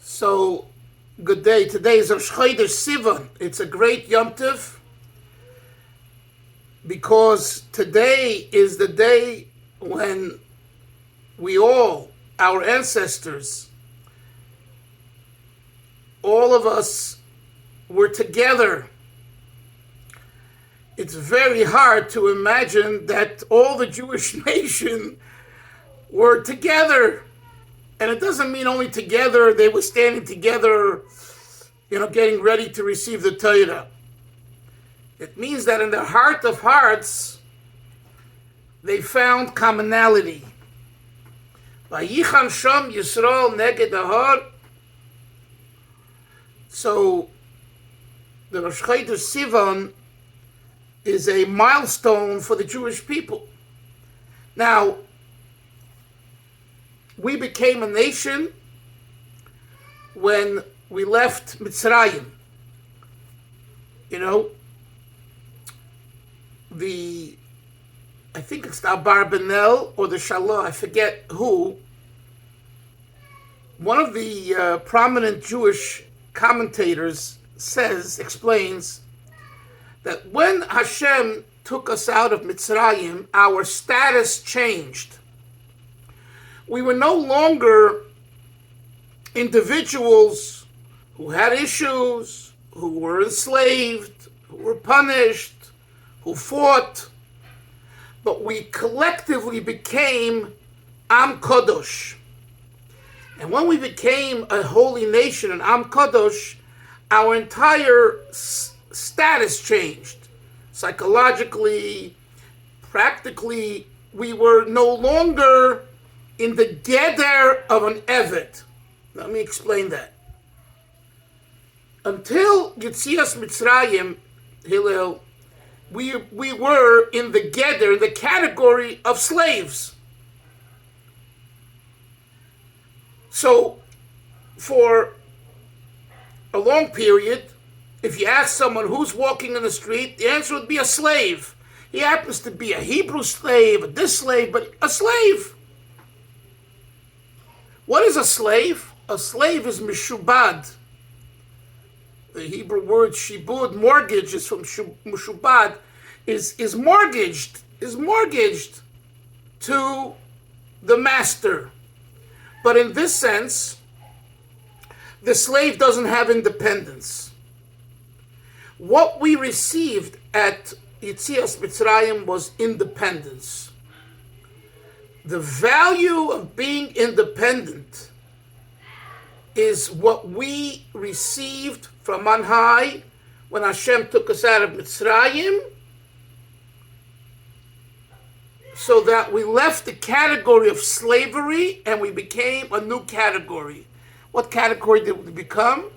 So, good day. Today is Rosh Chodesh Sivan. It's a great Yom Tov because today is the day when we all, our ancestors, all of us were together. It's very hard to imagine that all the Jewish nation were together. And it doesn't mean only together, they were standing together, getting ready to receive the Torah. It means that in the heart of hearts, they found commonality. Vayichan Sham Yisrael neged Ahar. So, the Rosh Chodesh Sivan is a milestone for the Jewish people. Now, we became a nation when we left Mitzrayim. I think it's the Abarbanel or the Shalah, I forget who. One of the prominent Jewish commentators explains that when Hashem took us out of Mitzrayim, our status changed. We were no longer individuals who had issues, who were enslaved, who were punished, who fought, but we collectively became Am Kodosh. And when we became a holy nation, an Am Kodosh, our entire status changed. Psychologically, practically, we were no longer in the geder of an eved. Let me explain that. Until Yetzias Mitzrayim, Hillel, we were in the geder, the category of slaves. So, for a long period, if you ask someone who's walking in the street, the answer would be a slave. He happens to be a Hebrew slave, this slave, but a slave. What is a slave? A slave is mishubad. The Hebrew word shibud, mortgage, is from mishubad, is mortgaged to the master. But in this sense, the slave doesn't have independence. What we received at Yetzias Mitzrayim was independence. The value of being independent is what we received from on high when Hashem took us out of Mitzrayim, so that we left the category of slavery and we became a new category. What category did we become?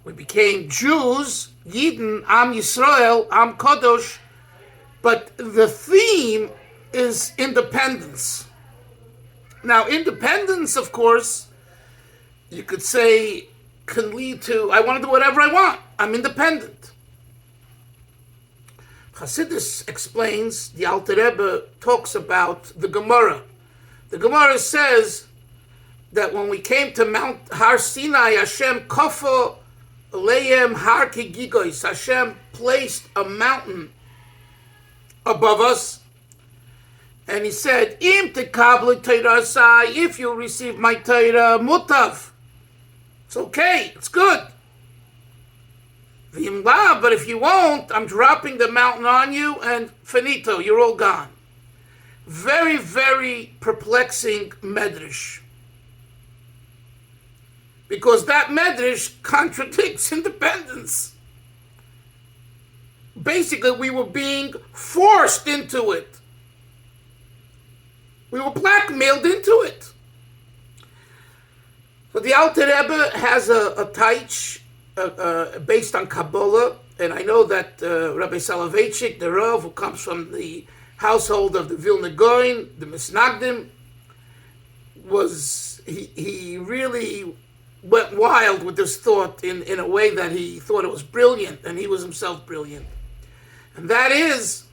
We became Jews, Yidden, Am Yisrael, Am Kodosh, but the theme is independence. Now, independence, of course, you could say, can lead to, I want to do whatever I want. I'm independent. Chassidus explains, the Alter Rebbe talks about the Gemara. The Gemara says that when we came to Mount Har Sinai, Hashem kofa leim har kigigois. Hashem placed a mountain above us, and he said, Im tekablu Torah sai, if you receive my Torah, mutav. It's okay, it's good. V'im la, but if you won't, I'm dropping the mountain on you, and finito, you're all gone. Very, very perplexing medrash. Because that medrash contradicts independence. Basically, we were being forced into it. We were blackmailed into it. So the Alter Rebbe has a taich based on Kabbalah, and I know that Rabbi Soloveitchik, the Rav, who comes from the household of the Vilna Gaon, the Misnagdim, he really went wild with this thought in a way that he thought it was brilliant, and he was himself brilliant. And that is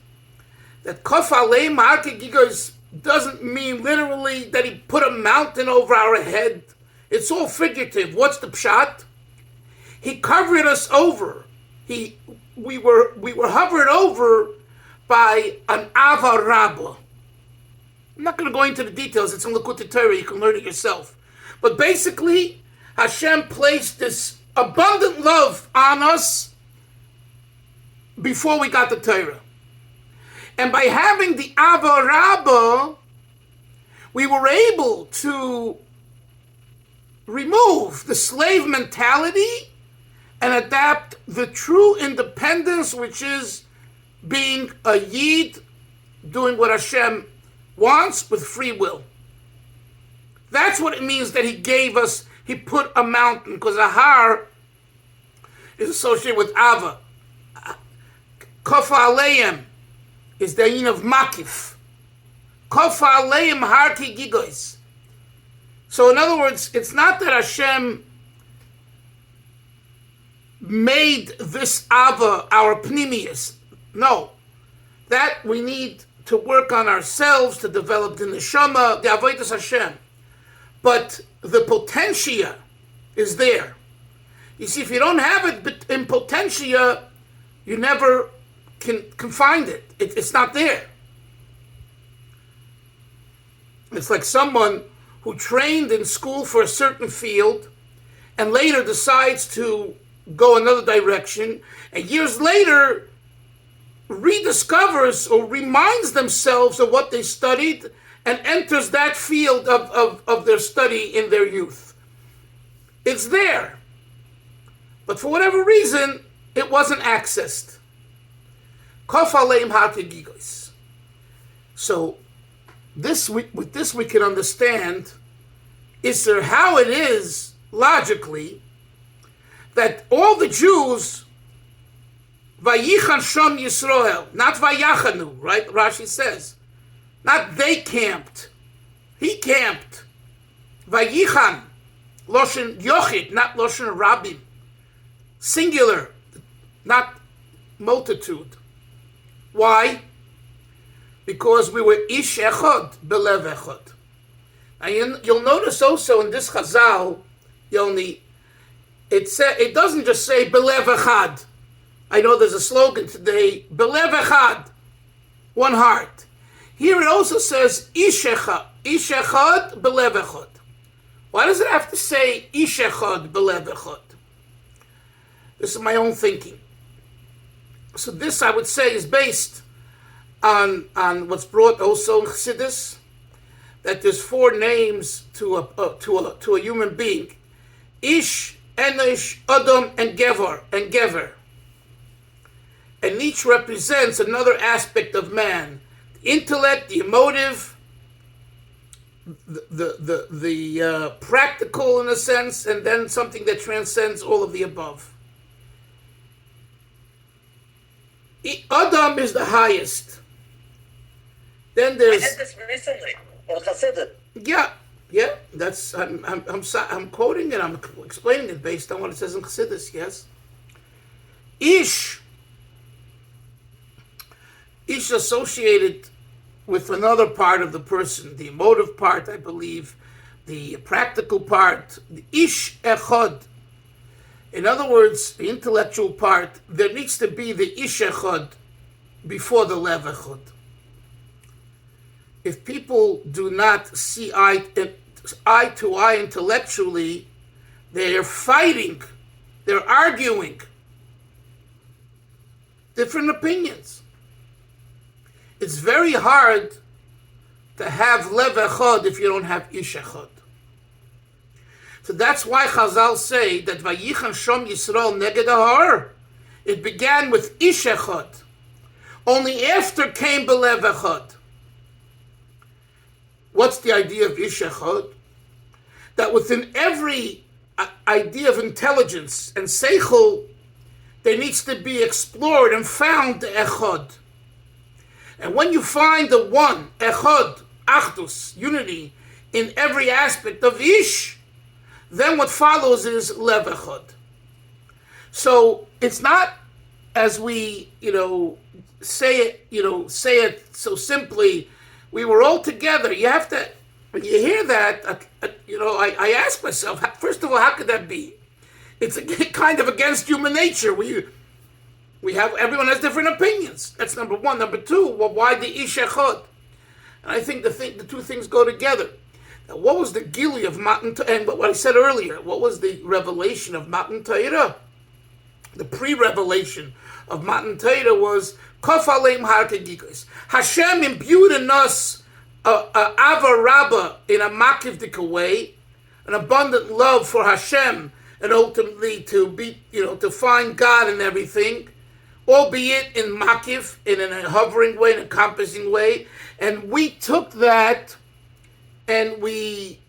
that Kof Aleim Har Kigigos doesn't mean literally that he put a mountain over our head It's all figurative. What's the pshat? He covered us over. We were hovered over by an ava rabba. I'm not going to go into the details. It's in Likutei Torah. You can learn it yourself. But basically, Hashem placed this abundant love on us before we got the Torah. And by having the ava rabba, we were able to remove the slave mentality and adapt the true independence, which is being a yid, doing what Hashem wants with free will. That's what it means that he gave us, he put a mountain, because a har is associated with Ava. Kofa Aleim is the yin of Makif. Kofa Aleim har ki gigois. So in other words, it's not that Hashem made this Ava our pnimius. No. That we need to work on ourselves, to develop the neshama, the avodas Hashem. But the potentia is there. You see, if you don't have it in potentia, you never can find it. It's not there. It's like someone who trained in school for a certain field and later decides to go another direction, and years later rediscovers or reminds themselves of what they studied and enters that field of their study in their youth. It's there. But for whatever reason, it wasn't accessed. So with this we can understand how it is logically that all the Jews, Vayichan Shom Yisrael, not Vayachanu, right? Rashi says, not they camped, he camped. Vayichan, Loshen Yochid, not Loshen Rabim, singular, not multitude. Why? Because we were Ish Echad, Belev Echad. And you'll notice also in this Chazal, it doesn't just say Belev Echad. I know there's a slogan today, Belev Echad, one heart. Here it also says Ish Echad, Belev Echad. Why does it have to say Ish Echad, Belev Echad? This is my own thinking. So this, I would say, is based on what's brought also in Chassidus, that there's 4 names to a human being: Ish, Enosh, Adam, and Gever. And each represents another aspect of man: the intellect, the emotive, the practical in a sense, and then something that transcends all of the above. Adam is the highest. Then there's. I had this recently. Yeah. That's I'm quoting it. I'm explaining it based on what it says in Chassidus. Yes. Ish associated with another part of the person, the emotive part, I believe, the practical part, the Ish Echad. In other words, the intellectual part, there needs to be the Ish Echad before the Lev Echad. If people do not see eye to eye intellectually, they're fighting, they're arguing, different opinions. It's very hard to have Lev Echad if you don't have Ish Echad. So that's why Chazal say that Vayichan Shom Yisrael Neged Ahar, it began with Ish Echad. Only after came Belev Echad. What's the idea of Ish Echad? That within every idea of intelligence and seichel, there needs to be explored and found the Echad. And when you find the one, Echad, Achdus, unity, in every aspect of Ish, then what follows is Lev Echad. So it's not as we, say it so simply, we were all together. You have to when you hear that, I ask myself, first of all, how could that be? It's kind of against human nature. Everyone has different opinions. That's number one. Number two, well, why the ish echad? And I think the two things go together. Now, what was the gili of Matan Torah? And what I said earlier, what was the revelation of Matan Torah? The pre-revelation of Matan Torah was Kof Aleim Har Kegikos. Hashem imbued in us Ava Rabbah in a makivdik way, an abundant love for Hashem, and ultimately to find God in everything, albeit in makiv, in a hovering way, in a encompassing way. And we took that and we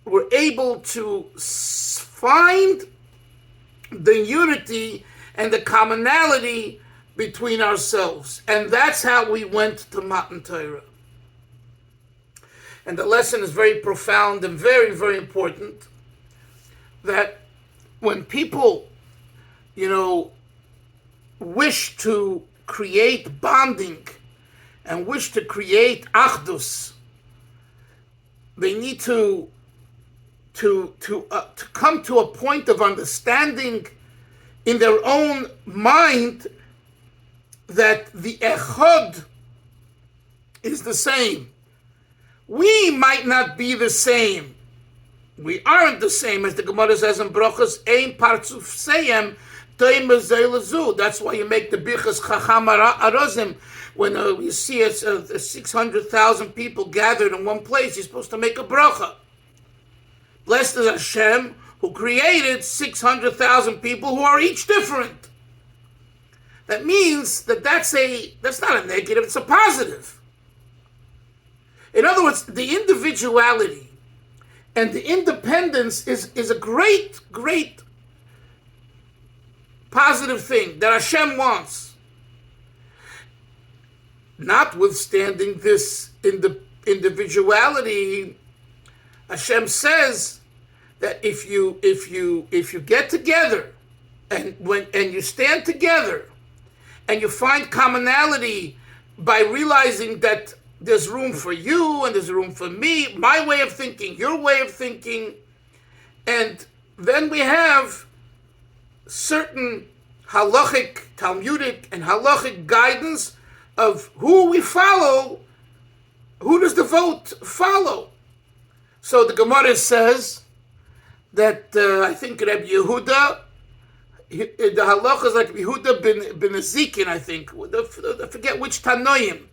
were able to find the unity and the commonality between ourselves. And that's how we went to Matan Torah. And the lesson is very profound and very, very important, that when people, wish to create bonding and wish to create achdus, they need to come to a point of understanding in their own mind that the echad is the same. We might not be the same. We aren't the same, as the Gemara says in Brachos, Ein Partzuf Seyem Toim Zeh. That's why you make the Birchas Chacham Arozim. When you see 600,000 people gathered in one place, you're supposed to make a bracha. Blessed is Hashem, who created 600,000 people who are each different. That means that's not a negative, it's a positive. In other words, the individuality and the independence is a great, great positive thing that Hashem wants. Notwithstanding this individuality, Hashem says that if you get together and you stand together and you find commonality by realizing that there's room for you and there's room for me, my way of thinking, your way of thinking, and then we have certain halachic, Talmudic, and halachic guidance of who we follow, who does the vote follow? So the Gemara says that I think Rebbe Yehuda, the halacha is like Yehuda bin Ezekiel, I think. I forget which Tanoim.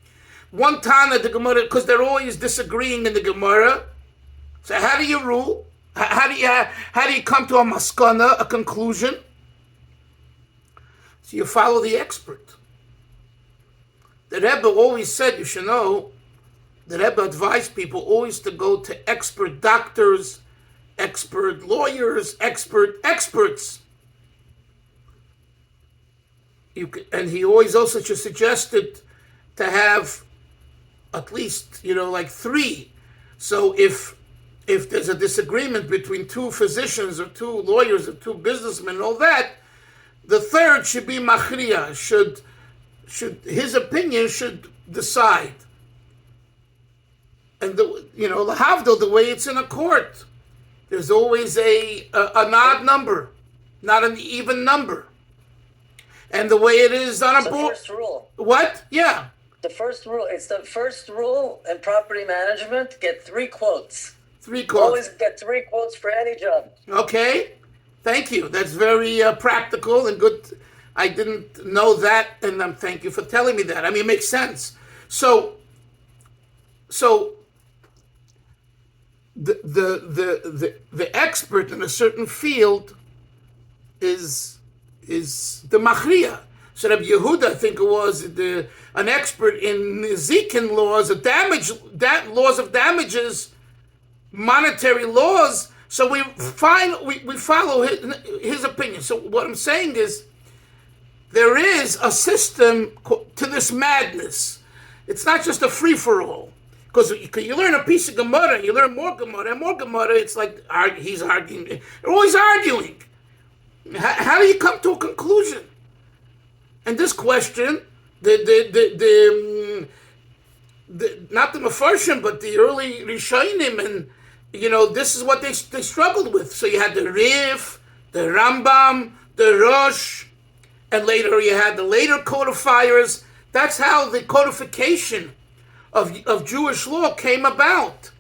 One Tana, the Gemara, because they're always disagreeing in the Gemara. So how do you rule? How do you come to a maskana, a conclusion? So you follow the expert. The Rebbe always said, you should know, the Rebbe advised people always to go to expert doctors, expert lawyers, experts. And he always also suggested to have at least, like 3. So if there's a disagreement between 2 physicians or 2 lawyers or 2 businessmen and all that, the third should be machriya, should his opinion should decide. And lahavdil, the way it's in a court, there's always an odd number, not an even number. And the way it is on a board. First rule. What? Yeah. The first rule. It's the first rule in property management. Get 3 quotes. 3 quotes. Always get 3 quotes for any job. Okay. Thank you. That's very practical and good. I didn't know that, and thank you for telling me that. I mean, it makes sense. So the expert in a certain field is the machriya. So Rabbi Yehuda, I think it was an expert in Nezikin laws, laws of damages, monetary laws. So we follow his opinion. So what I'm saying is, there is a system to this madness. It's not just a free-for-all. Because you learn a piece of Gemara, and you learn more Gemara, and more Gemara, it's like he's arguing. They're always arguing. How do you come to a conclusion? And this question, the not the Mefarshim, but the early Rishonim, and this is what they struggled with. So you had the Riv, the Rambam, the Rosh, and later you had the later codifiers. That's how the codification of Jewish law came about.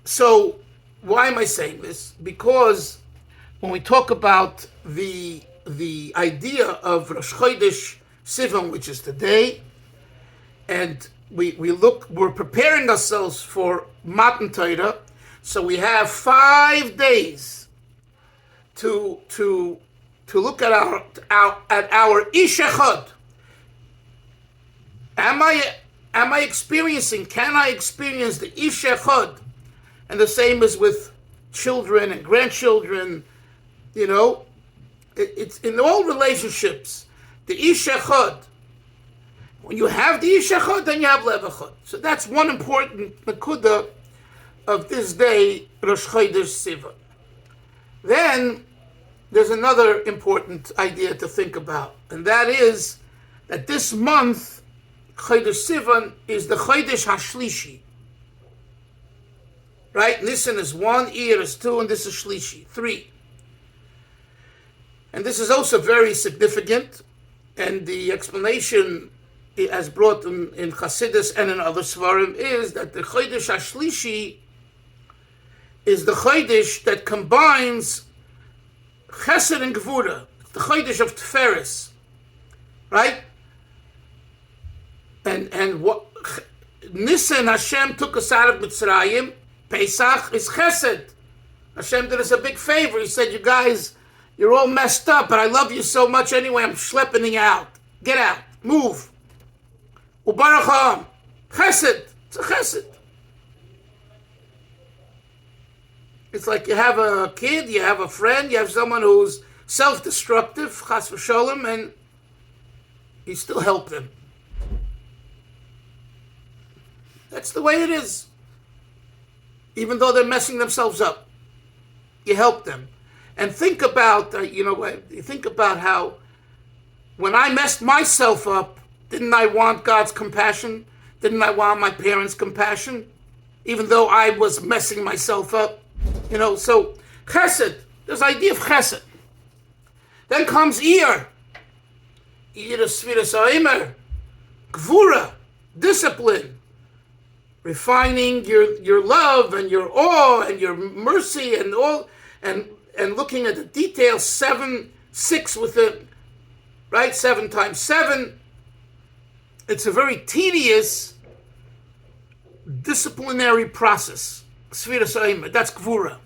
So why am I saying this? Because when we talk about the idea of Rosh Chodesh Sivan, which is today, and we're preparing ourselves for Matan Torah, so we have 5 days to look at our Ish Echad. Am I experiencing? Can I experience the Ish Echad? And the same is with children and grandchildren. It's in all relationships. The Ish Echad. When you have the Ish Echad, then you have Lev Echad. So that's one important nekuda of this day, Rosh Chodesh Sivan. Then there's another important idea to think about, and that is that this month, Chodesh Sivan, is the Chodesh HaShlishi. Right? Nisan is 1, Iyar is 2, and this is Shlishi, 3. And this is also very significant, and the explanation as brought in Chassidus and in other Svarim is that the Chodesh HaShlishi is the Chodesh that combines Chesed and Gevura. It's the Chodesh of Tiferes, right? And what Nisan, Hashem took us out of Mitzrayim. Pesach is Chesed. Hashem did us a big favor. He said, "You guys, you're all messed up, but I love you so much anyway. I'm schlepping you out. Get out. Move." Ubarach ha'am. Chesed. It's a Chesed. It's like you have a kid, you have a friend, you have someone who's self-destructive, chas v'sholem, and you still help them. That's the way it is. Even though they're messing themselves up, you help them. And think about, think about how when I messed myself up, didn't I want God's compassion? Didn't I want my parents' compassion? Even though I was messing myself up. So Chesed, there's the idea of Chesed. Then comes Iyar. Iyar is Sfiras HaOmer. Gvura, discipline. Refining your love and your awe and your mercy and all, and looking at the details. 7, 6 with it, right? 7 times 7. It's a very tedious disciplinary process. Sfiras HaOmer, that's Gvura.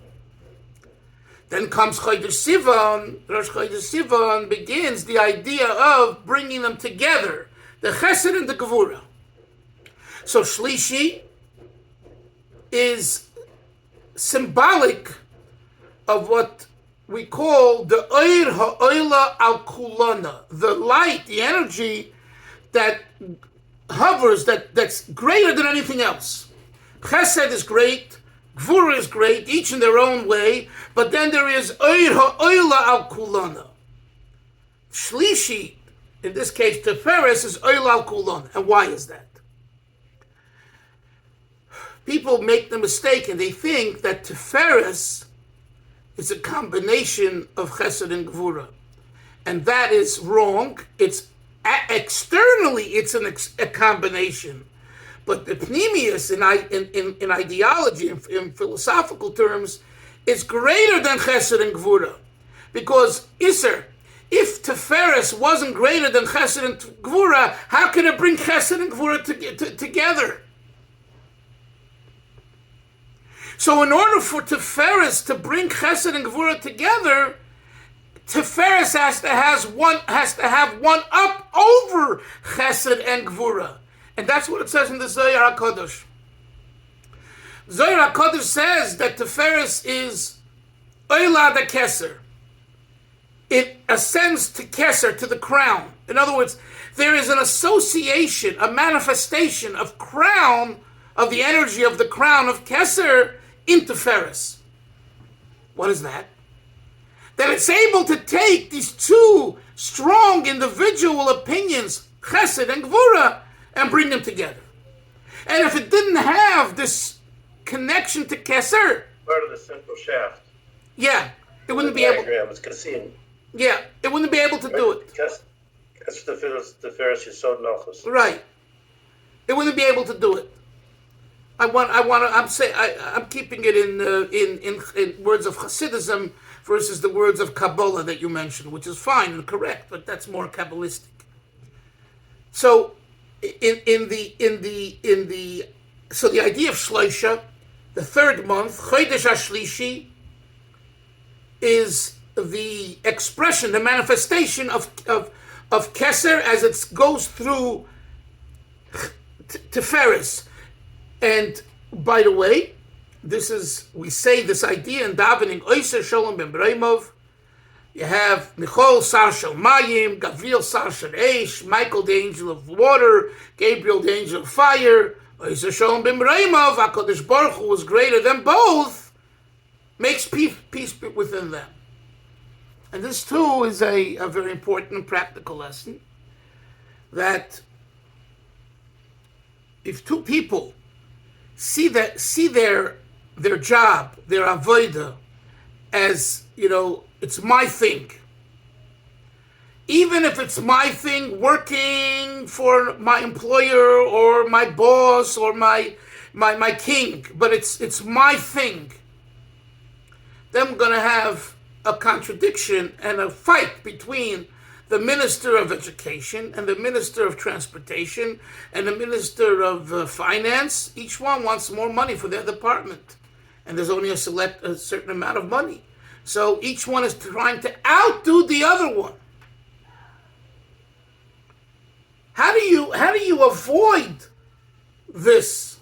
Then comes Chodesh Sivan. Rosh Chodesh Sivan begins the idea of bringing them together, the Chesed and the Gevura. So Shlishi is symbolic of what we call the Oir Ha'oila Al Kulana, the light, the energy that hovers, that's greater than anything else. Chesed is great, Gvura is great, each in their own way, but then there is Oir Ha'oila Al Kulana. Shlishi, in this case Tiferes, is Oil Al Kulana. And why is that? People make the mistake and they think that Tiferes is a combination of Chesed and Gvura. And that is wrong. It's externally, it's a combination. But the Pnimius in ideology, in philosophical terms, is greater than Chesed and Gvura. Because Isser, if Tiferes wasn't greater than Chesed and Gvura, how can it bring Chesed and Gvura together? So in order for Tiferes to bring Chesed and Gvura together, Tiferes has to have one up over Chesed and Gvura. And that's what it says in the Zohar HaKadosh. Zohar HaKadosh says that Tiferes is Oila de Keser. It ascends to Keser, to the crown. In other words, there is an association, a manifestation of crown, of the energy of the crown of Keser in Tiferes. What is that? That it's able to take these two strong individual opinions, Chesed and Gvura, and bring them together. And if it didn't have this connection to Keser, part of the central shaft. yeah, it wouldn't The be able. diagram is Kassim. Yeah, it wouldn't be able to do it. That's the Tiferes Yesod Malchus. Right. It wouldn't be able to do it. I'm keeping it in words of Hasidism versus the words of Kabbalah that you mentioned, which is fine and correct, but that's more Kabbalistic. So, so the idea of Shloisha, the third month, Chodesh HaShlishi, is the expression, the manifestation of Keser as it goes through Tiferes. And by the way, we say this idea in davening, Oyser Sholem ben Breimov. You have Michol Sar Shel Mayim, Gavriel Sar Shel Eish, Michael the angel of water, Gabriel the angel of fire, Oyser Sholem ben Breimov, HaKadosh Baruch Hu was greater than both, makes peace within them. And this too is a very important practical lesson, that if two people see their job, their avodah, as, it's my thing. Even if it's my thing working for my employer or my boss or my king, but it's my thing, then we're going to have a contradiction and a fight between the Minister of Education and the Minister of Transportation and the Minister of Finance. Each one wants more money for their department, and there's only a certain amount of money. So each one is trying to outdo the other one. How do you avoid this?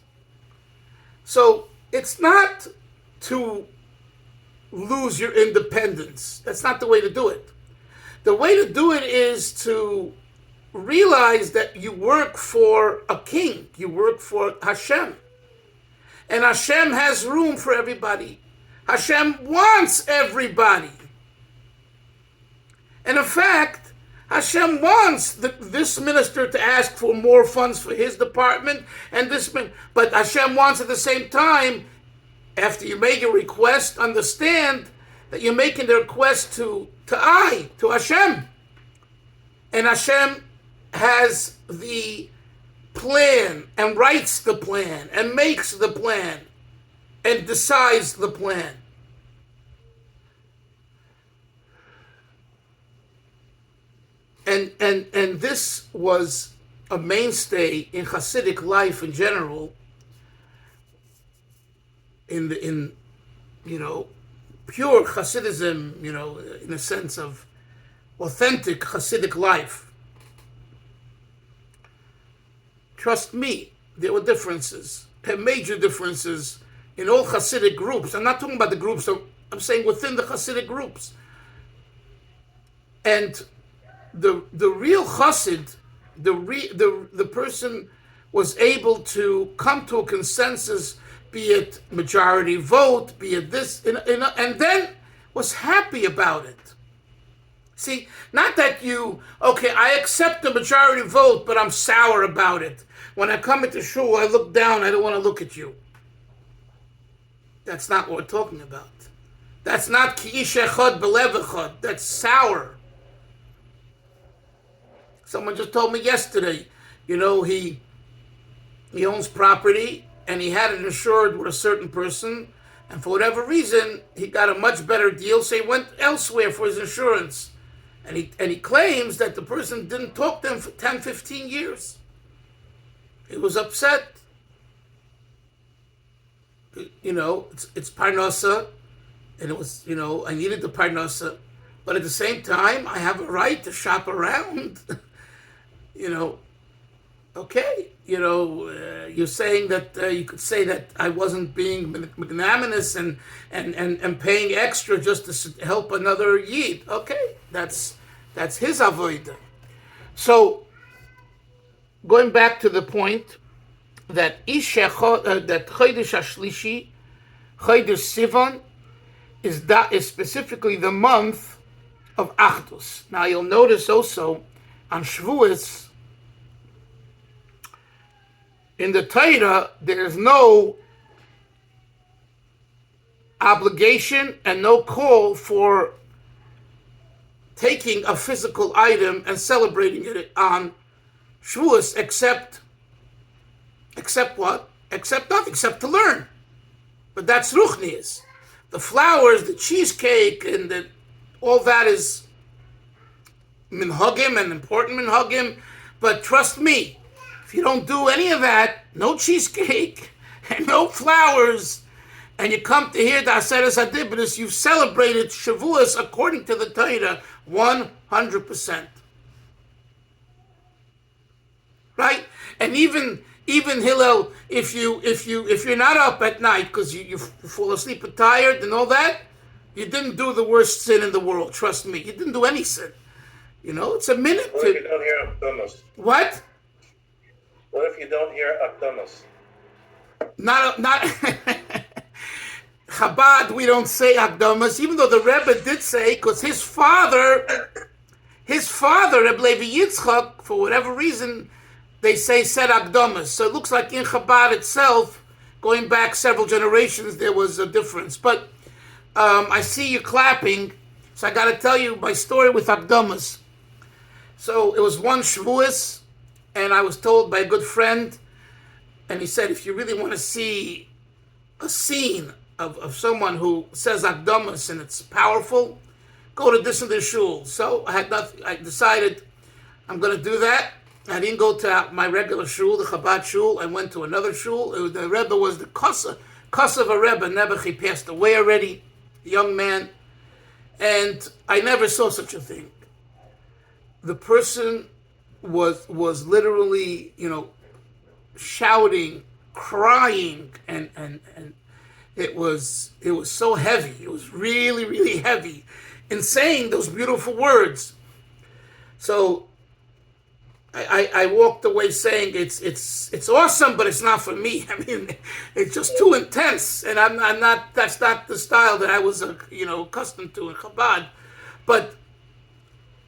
So it's not to lose your independence. That's not the way to do it. The way to do it is to realize that you work for a king. You work for Hashem. And Hashem has room for everybody. Hashem wants everybody. And in fact, Hashem wants this minister to ask for more funds for his department, but Hashem wants at the same time, after you make a request, understand that you're making the request to Hashem. And Hashem has the plan and writes the plan and makes the plan and decides the plan. And this was a mainstay in Hasidic life in general, in pure Hasidism, in a sense of authentic Hasidic life. Trust me, there were differences, major differences in all Hasidic groups. I'm not talking about the groups, I'm saying within the Hasidic groups. And the real Hasid, the person was able to come to a consensus, be it majority vote, be it this, and then was happy about it. See, not that I accept the majority vote, but I'm sour about it. When I come into shul, I look down, I don't want to look at you. That's not what we're talking about. That's not ki ish echad belev echad. That's sour. Someone just told me yesterday, he owns property and he had it insured with a certain person, and for whatever reason, he got a much better deal, so he went elsewhere for his insurance. And he claims that the person didn't talk to him for 10, 15 years. He was upset. It's parnasa, and it was, I needed the parnasa, but at the same time, I have a right to shop around. Okay, you're saying that you could say that I wasn't being magnanimous and paying extra just to help another yid. Okay, that's his avodah. So, going back to the point that that Chodesh HaShlishi, Chodesh Sivan, is specifically the month of Achdus. Now you'll notice also on Shavuos, in the Torah, there's no obligation and no call for taking a physical item and celebrating it on Shavuos, except what? Except nothing, except to learn. But that's Ruchnias. The flowers, the cheesecake, and all that is minhagim and important minhagim. But trust me, if you don't do any of that, no cheesecake and no flowers, and you come to hear the Aseres Adibris, you've celebrated Shavuos according to the Torah 100%. Right? And even Hillel, if you're not up at night because you fall asleep and tired and all that, you didn't do the worst sin in the world. Trust me, you didn't do any sin. It's a minute. What if you don't hear Akdomos? What? What if you don't hear Akdomos? Not Chabad. We don't say Akdomos, even though the Rebbe did say, because his father, Rebbe Levi Yitzchak, for whatever reason, they said Akdomos. So it looks like in Chabad itself, going back several generations, there was a difference. But I see you clapping, so I got to tell you my story with Akdomos. So it was one Shavuos, and I was told by a good friend, and he said, if you really want to see a scene of someone who says Akdomos and it's powerful, go to this and this shul. So I decided I'm going to do that. I didn't go to my regular shul, the Chabad shul. I went to another shul. The Rebbe was the Kosov Rebbe. Nebuch, he passed away already, a young man. And I never saw such a thing. The person was literally, shouting, crying, and it was so heavy. It was really, really heavy in saying those beautiful words. So I walked away saying it's awesome, but it's not for me. I mean, it's just too intense, and I'm not. That's not the style that I was accustomed to in Chabad. But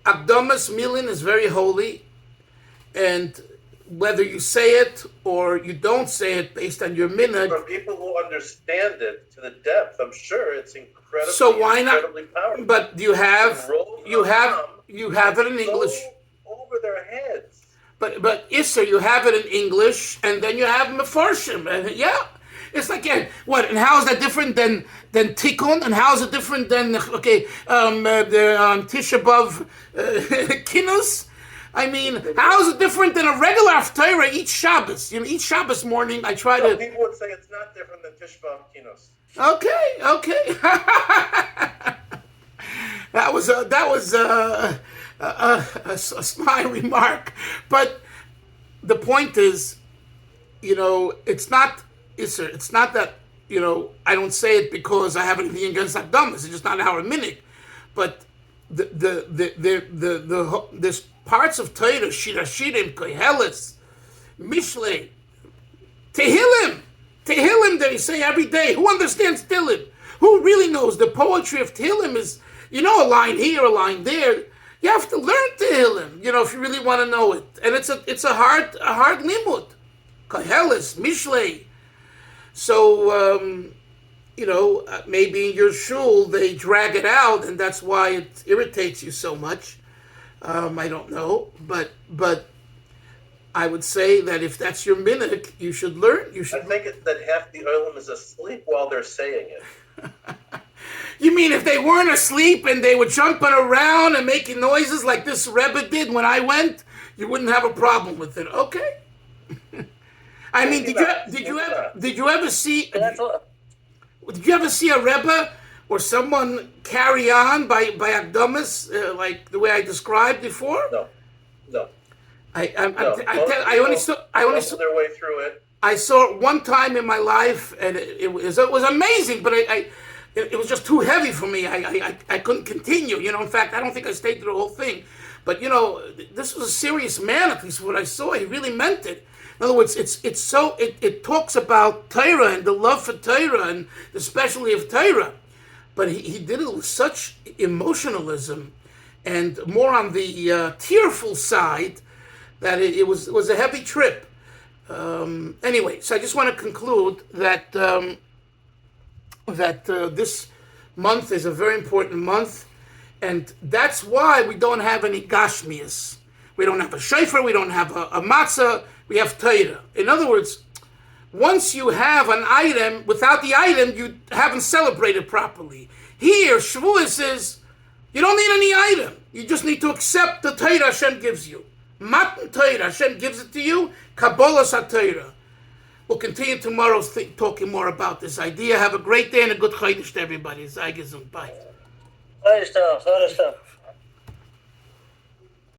Akdomos Milin is very holy, and whether you say it or you don't say it based on your minhag. For people who understand it to the depth, I'm sure it's incredibly. So why not? Powerful. But you have it in English. Over their heads. But Isser, you have it in English, and then you have Mefarshim, and it's like what? And how is that different than Tikkun? And how is it different than the Tisha B'av Kinus? I mean, how is it different than a regular Haftarah each Shabbos? Each Shabbos morning I try to. People would say it's not different than Tisha B'av Kinus. Okay. That was a sly remark, but the point is, it's not Isser. It's not that I don't say it because I have anything against Akdomos. It's just not our minhag. But there's parts of Torah, Shirashirim, Koheles, Mishlei, Tehillim that you say every day. Who understands Tehillim? Who really knows the poetry of Tehillim? Is a line here, a line there. You have to learn Tehillim, if you really want to know it. And it's a hard limud. Koheles, Mishlei. So, maybe in your shul they drag it out, and that's why it irritates you so much. I don't know, but I would say that if that's your minhag, you should learn. I think it's that half the olim is asleep while they're saying it. You mean if they weren't asleep and they were jumping around and making noises like this Rebbe did when I went, you wouldn't have a problem with it? Okay. I mean, did you ever see a Rebbe or someone carry on by Akdomos like the way I described before? No. I only saw their way through it. I saw it one time in my life, and it was amazing, but it was just too heavy for me. I couldn't continue. In fact, I don't think I stayed through the whole thing. But this was a serious man. At least what I saw, he really meant it. In other words, it talks about Torah and the love for Torah and the specialty of Torah, but he did it with such emotionalism and more on the tearful side that it was a heavy trip. Anyway, so I just want to conclude that this month is a very important month, and that's why we don't have any gashmias. We don't have a shofar, we don't have a matzah, we have Torah. In other words, once you have an item, without the item, you haven't celebrated properly. Here, Shavuos is, you don't need any item. You just need to accept the Torah Hashem gives you. Matan Torah, Hashem gives it to you. Kabbalah HaTorah. We'll continue tomorrow talking more about this idea. Have a great day and a good Chodesh to everybody. Sei gesund. Bye. Chodesh tov, Chodesh tov.